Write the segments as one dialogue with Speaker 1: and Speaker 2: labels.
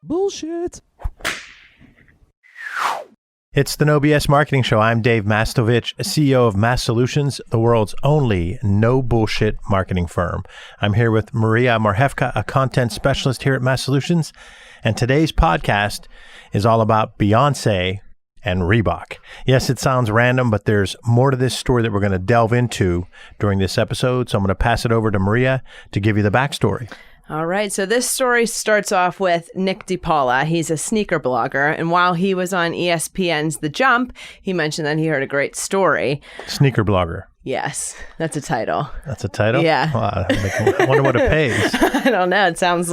Speaker 1: Bullshit.
Speaker 2: It's the No BS Marketing Show. I'm Dave Mastovich, CEO of Massolutions, the world's only no bullshit marketing firm. I'm here with Maria Marhevka, a content specialist here at Massolutions, and today's podcast is all about Beyonce and Reebok. Yes, it sounds random, but there's more to this story that we're going to delve into during this episode, so I'm going to pass it over to Maria to give you the backstory.
Speaker 3: All right. So this story starts off with Nick DiPaula. He's a sneaker blogger. And while he was on ESPN's The Jump, he mentioned that he heard a great story.
Speaker 2: Sneaker blogger.
Speaker 3: Yes, that's a title.
Speaker 2: That's a title?
Speaker 3: Yeah.
Speaker 2: Wow, I wonder what it pays.
Speaker 3: I don't know. It sounds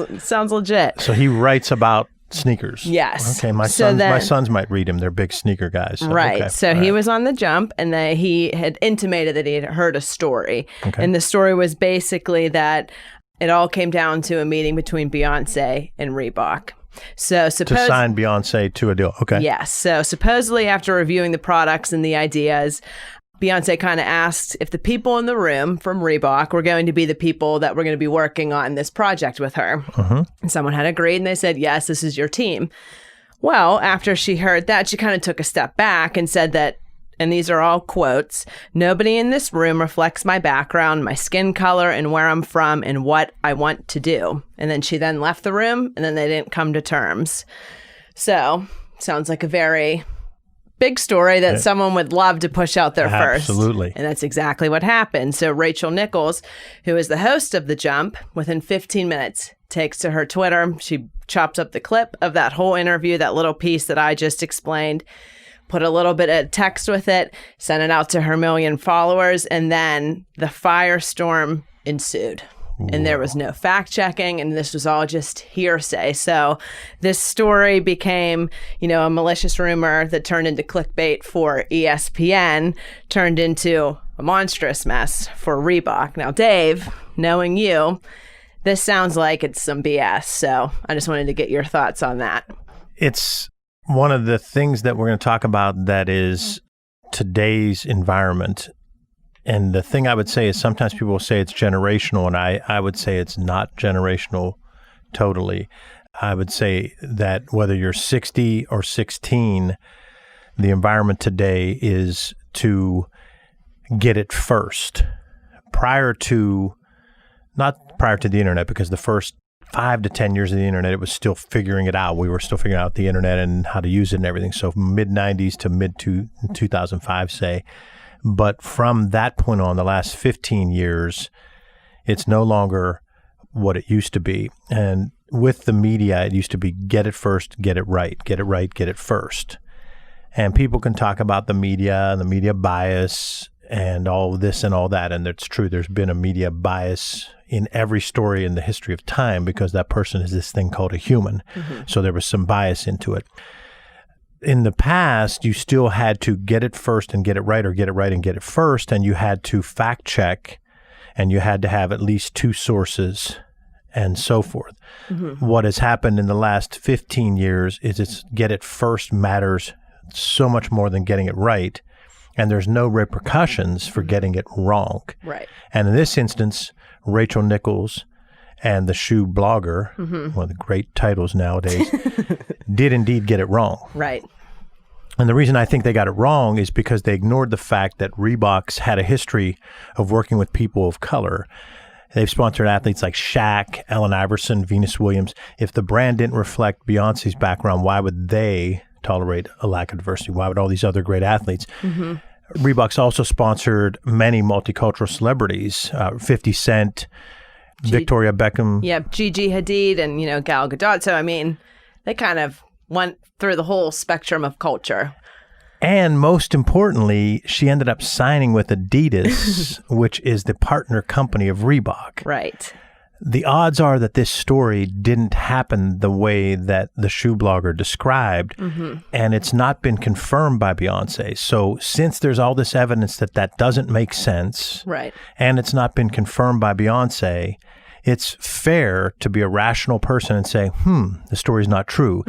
Speaker 3: legit.
Speaker 2: So he writes about sneakers.
Speaker 3: Yes.
Speaker 2: Okay. My sons might read him. They're big sneaker guys. So,
Speaker 3: right.
Speaker 2: Okay.
Speaker 3: So he was on The Jump, and he had intimated that he had heard a story. Okay. And the story was basically that it all came down to a meeting between Beyonce and Reebok. To
Speaker 2: sign Beyonce to a deal. Okay.
Speaker 3: Yes. So supposedly after reviewing the products and the ideas, Beyonce kind of asked if the people in the room from Reebok were going to be the people that were going to be working on this project with her. Uh-huh. And someone had agreed, and they said, yes, this is your team. Well, after she heard that, she kind of took a step back and said that, and these are all quotes, "Nobody in this room reflects my background, my skin color, and where I'm from, and what I want to do." And then she then left the room, and then they didn't come to terms. So, sounds like a very big story that someone would love to push out there first.
Speaker 2: Absolutely.
Speaker 3: And that's exactly what happened. So Rachel Nichols, who is the host of The Jump, within 15 minutes takes to her Twitter. She chops up the clip of that whole interview, that little piece that I just explained, put a little bit of text with it, sent it out to her million followers, and then the firestorm ensued. And there was no fact checking, and this was all just hearsay. So this story became, a malicious rumor that turned into clickbait for ESPN, turned into a monstrous mess for Reebok. Now, Dave, knowing you, this sounds like it's some BS. So I just wanted to get your thoughts on that.
Speaker 2: It's one of the things that we're going to talk about that is today's environment. And the thing I would say is sometimes people will say it's generational, and I would say it's not generational totally. I would say that whether you're 60 or 16, the environment today is to get it first. Not prior to the internet, because the first 5 to 10 years of the internet, it was still figuring it out. We were still figuring out the internet and how to use it and everything. So from mid-90s to mid-2005, say. But from that point on, the last 15 years, it's no longer what it used to be. And with the media, it used to be get it first, get it right, get it first. And people can talk about the media and the media bias and all this and all that. And it's true, there's been a media bias in every story in the history of time because that person is this thing called a human. Mm-hmm. So there was some bias into it. In the past, you still had to get it first and get it right, or get it right and get it first, and you had to fact check, and you had to have at least 2 sources and so forth. Mm-hmm. What has happened in the last 15 years is it's get it first matters so much more than getting it right, and there's no repercussions for getting it wrong.
Speaker 3: Right.
Speaker 2: And in this instance, Rachel Nichols and the shoe blogger, one of the great titles nowadays, did indeed get it wrong.
Speaker 3: Right.
Speaker 2: And the reason I think they got it wrong is because they ignored the fact that Reebok's had a history of working with people of color. They've sponsored athletes like Shaq, Allen Iverson, Venus Williams. If the brand didn't reflect Beyonce's background, why would they tolerate a lack of diversity? Why would all these other great athletes? Mm-hmm. Reebok's also sponsored many multicultural celebrities, 50 Cent, Victoria Beckham.
Speaker 3: Yeah, Gigi Hadid and, Gal Gadot. So, they kind of went through the whole spectrum of culture.
Speaker 2: And most importantly, she ended up signing with Adidas, which is the partner company of Reebok.
Speaker 3: Right.
Speaker 2: The odds are that this story didn't happen the way that the shoe blogger described, and it's not been confirmed by Beyonce. So since there's all this evidence that doesn't make sense,
Speaker 3: right,
Speaker 2: and it's not been confirmed by Beyonce, it's fair to be a rational person and say, the story's not true.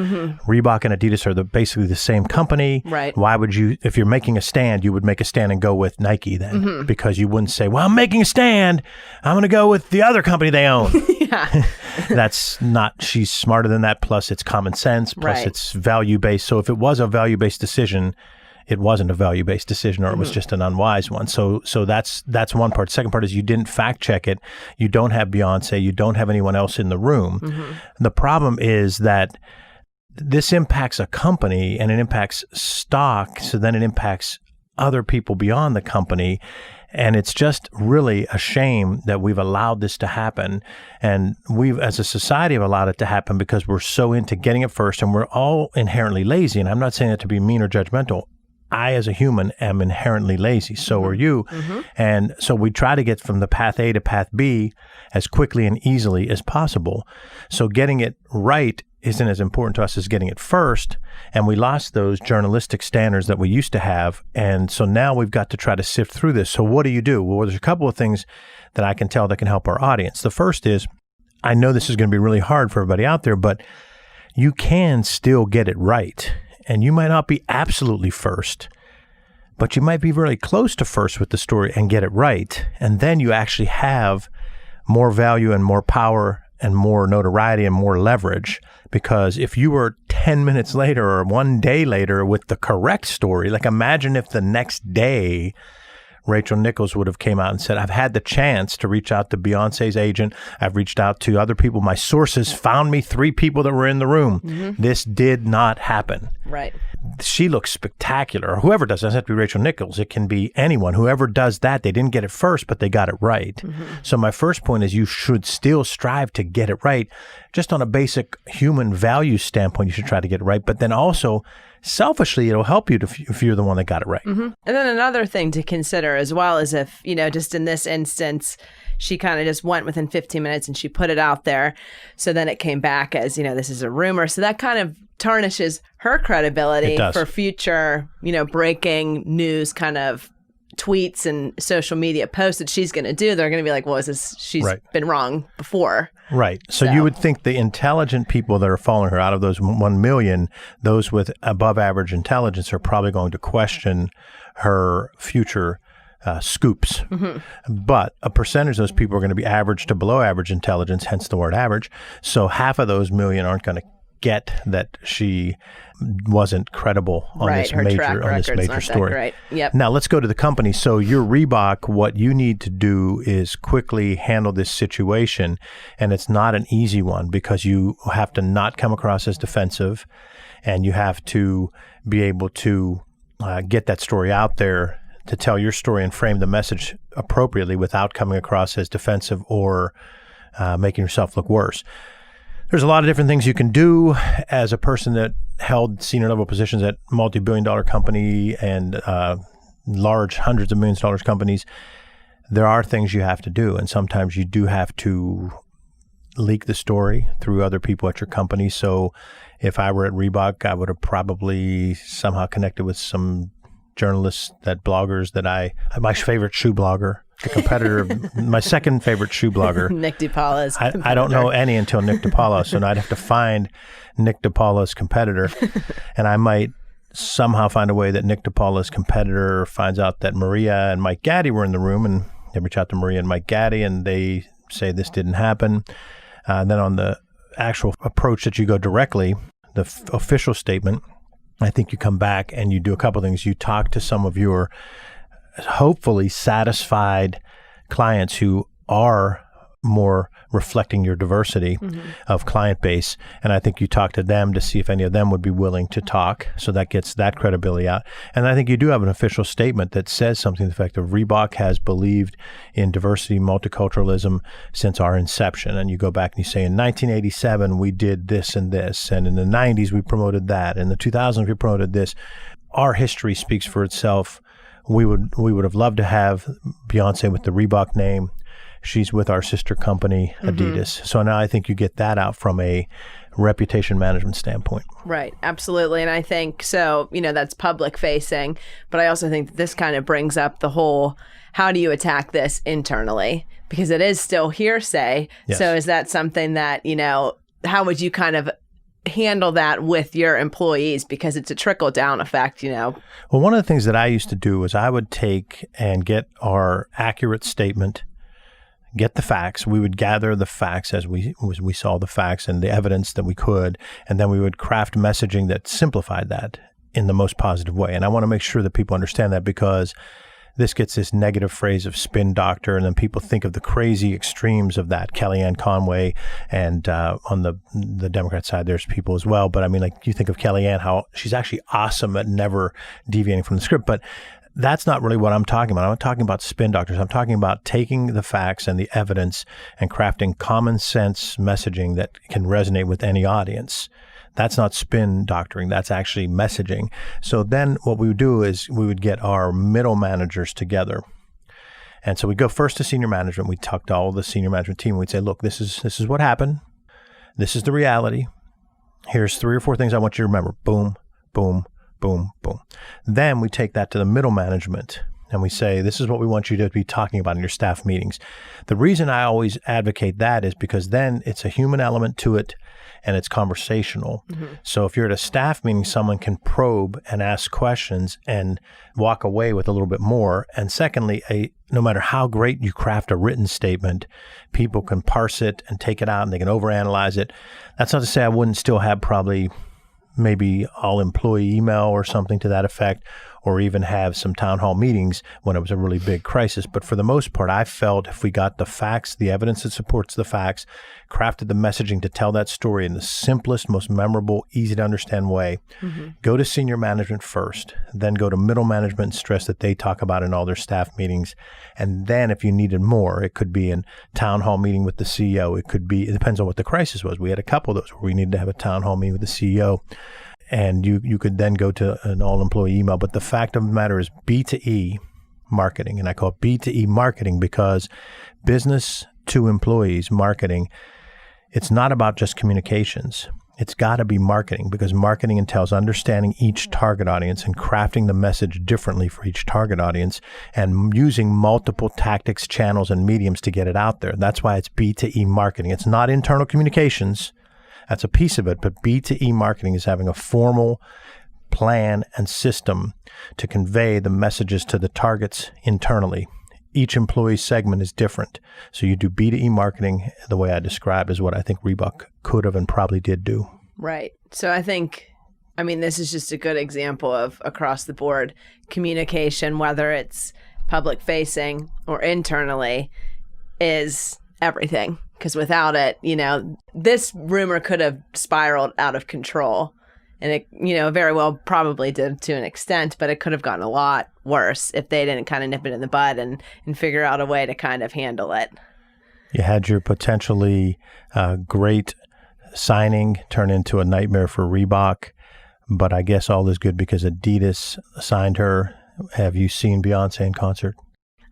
Speaker 2: Reebok and Adidas are basically the same company.
Speaker 3: Right.
Speaker 2: Why would you, if you're making a stand, you would make a stand and go with Nike then, because you wouldn't say, well, I'm making a stand, I'm going to go with the other company they own.
Speaker 3: Yeah.
Speaker 2: That's not, she's smarter than that. Plus it's common sense, plus it's value-based. So if it was a value-based decision, it wasn't a value-based decision, or it was just an unwise one. So that's one part. Second part is you didn't fact check it. You don't have Beyonce. You don't have anyone else in the room. The problem is that this impacts a company and it impacts stock. So then it impacts other people beyond the company. And it's just really a shame that we've allowed this to happen. And we've, as a society, have allowed it to happen because we're so into getting it first, and we're all inherently lazy. And I'm not saying that to be mean or judgmental. I, as a human, am inherently lazy. So are you. And so we try to get from the path A to path B as quickly and easily as possible. So getting it right isn't as important to us as getting it first. And we lost those journalistic standards that we used to have. And so now we've got to try to sift through this. So what do you do? Well, there's a couple of things that I can tell that can help our audience. The first is, I know this is going to be really hard for everybody out there, but you can still get it right. And you might not be absolutely first, but you might be really close to first with the story and get it right. And then you actually have more value and more power and more notoriety and more leverage. Because if you were 10 minutes later or one day later with the correct story, like imagine if the next day Rachel Nichols would have came out and said, I've had the chance to reach out to Beyonce's agent. I've reached out to other people. My sources found me 3 people that were in the room. This did not happen.
Speaker 3: Right.
Speaker 2: She looks spectacular. Whoever does, it doesn't have to be Rachel Nichols. It can be anyone. Whoever does that, they didn't get it first, but they got it right. So my first point is you should still strive to get it right. Just on a basic human value standpoint, you should try to get it right. But then also, selfishly, it'll help you if you're the one that got it right.
Speaker 3: And then another thing to consider as well is if, just in this instance, she kind of just went within 15 minutes and she put it out there. So then it came back as, this is a rumor. So that kind of tarnishes her credibility for future, breaking news kind of tweets and social media posts that she's going to do. They're going to be like, well, she's been wrong before.
Speaker 2: Right. So you would think the intelligent people that are following her, out of those 1 million, those with above average intelligence are probably going to question her future scoops. But a percentage of those people are going to be average to below average intelligence, hence the word average. So half of those million aren't going to get that she wasn't credible on this major story. Now let's go to the company. So your Reebok, what you need to do is quickly handle this situation, and it's not an easy one because you have to not come across as defensive, and you have to be able to get that story out there to tell your story and frame the message appropriately without coming across as defensive or making yourself look worse. There's a lot of different things you can do as a person that held senior level positions at multi-billion-dollar company and large hundreds of millions of dollars companies. There are things you have to do, and sometimes you do have to leak the story through other people at your company. So if I were at Reebok, I would have probably somehow connected with some journalists, bloggers that my favorite shoe blogger, the competitor, my second favorite shoe blogger,
Speaker 3: Nick DiPaola's
Speaker 2: I don't know any until Nick DiPaola, so I'd have to find Nick DiPaola's competitor, and I might somehow find a way that Nick DiPaola's competitor finds out that Maria and Mike Gaddy were in the room, and they reach out to Maria and Mike Gaddy, and they say this didn't happen. Then on the actual approach that you go directly, the official statement, I think you come back and you do a couple things. You talk to some of your hopefully satisfied clients who are more reflecting your diversity of client base. And I think you talk to them to see if any of them would be willing to talk. So that gets that credibility out. And I think you do have an official statement that says something to the effect of Reebok has believed in diversity, multiculturalism since our inception. And you go back and you say, in 1987, we did this and this. And in the 90s, we promoted that. In the 2000s, we promoted this. Our history speaks for itself. We would have loved to have Beyonce with the Reebok name. She's with our sister company, Adidas. So now I think you get that out from a reputation management standpoint.
Speaker 3: Right. Absolutely. And I think so, that's public facing, but I also think that this kind of brings up the whole, how do you attack this internally? Because it is still hearsay.
Speaker 2: Yes.
Speaker 3: So is that something that, how would you kind of handle that with your employees? Because it's a trickle down effect,
Speaker 2: Well, one of the things that I used to do was I would take and get our accurate statement, get the facts. We would gather the facts as we saw the facts and the evidence that we could, and then we would craft messaging that simplified that in the most positive way. And I want to make sure that people understand that, because this gets this negative phrase of spin doctor, and then people think of the crazy extremes of that. Kellyanne Conway, and on the Democrat side, there's people as well. But I mean, like, you think of Kellyanne, how she's actually awesome at never deviating from the script. But that's not really what I'm talking about. I'm not talking about spin doctors. I'm talking about taking the facts and the evidence and crafting common sense messaging that can resonate with any audience. That's not spin doctoring. That's actually messaging. So then what we would do is we would get our middle managers together. And so we go first to senior management. We talk to all the senior management team. We'd say, look, this is what happened. This is the reality. Here's 3 or 4 things I want you to remember. Boom, boom, boom, boom. Then we take that to the middle management and we say, this is what we want you to be talking about in your staff meetings. The reason I always advocate that is because then it's a human element to it and it's conversational. Mm-hmm. So if you're at a staff meeting, someone can probe and ask questions and walk away with a little bit more. And secondly, no matter how great you craft a written statement, people can parse it and take it out and they can overanalyze it. That's not to say I wouldn't still have probably maybe all employee email or something to that effect, or even have some town hall meetings when it was a really big crisis. But for the most part, I felt if we got the facts, the evidence that supports the facts, crafted the messaging to tell that story in the simplest, most memorable, easy to understand way, go to senior management first, then go to middle management and stress that they talk about in all their staff meetings. And then if you needed more, it could be in town hall meeting with the CEO. It depends on what the crisis was. We had a couple of those where we needed to have a town hall meeting with the CEO. And you could then go to an all-employee email. But the fact of the matter is B2E marketing, and I call it B2E marketing because business to employees marketing, it's not about just communications. It's got to be marketing, because marketing entails understanding each target audience and crafting the message differently for each target audience and using multiple tactics, channels, and mediums to get it out there. That's why it's B2E marketing. It's not internal communications. That's a piece of it, but B2E marketing is having a formal plan and system to convey the messages to the targets internally. Each employee segment is different. So you do B2E marketing the way I described is what I think Reebok could have and probably did do.
Speaker 3: Right. So I think, this is just a good example of across the board communication, whether it's public facing or internally, is everything. Because without it, this rumor could have spiraled out of control. And it, very well probably did to an extent, but it could have gotten a lot worse if they didn't kind of nip it in the bud and figure out a way to kind of handle it.
Speaker 2: You had your potentially great signing turn into a nightmare for Reebok, but I guess all is good because Adidas signed her. Have you seen Beyonce in concert?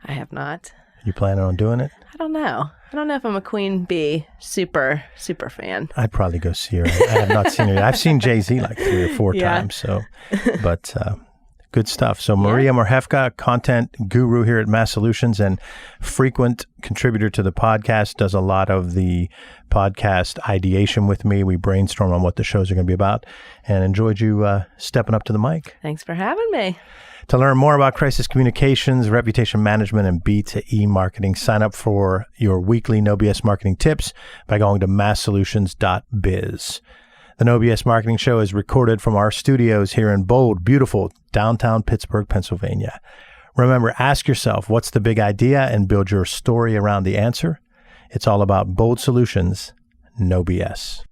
Speaker 3: I have not.
Speaker 2: You planning on doing it?
Speaker 3: I don't know. I don't know if I'm a Queen Bee super fan.
Speaker 2: I'd probably go see her. I have not seen her yet. I've seen Jay-Z like 3 or 4 times. So, but good stuff. So Maria Morhefka, content guru here at Mass Solutions and frequent contributor to the podcast, does a lot of the podcast ideation with me. We brainstorm on what the shows are going to be about, and enjoyed you stepping up to the mic.
Speaker 3: Thanks for having me.
Speaker 2: To learn more about crisis communications, reputation management, and B2E marketing, sign up for your weekly No BS marketing tips by going to massolutions.biz. The No BS Marketing Show is recorded from our studios here in bold, beautiful downtown Pittsburgh, Pennsylvania. Remember, ask yourself, what's the big idea, and build your story around the answer. It's all about bold solutions, no BS.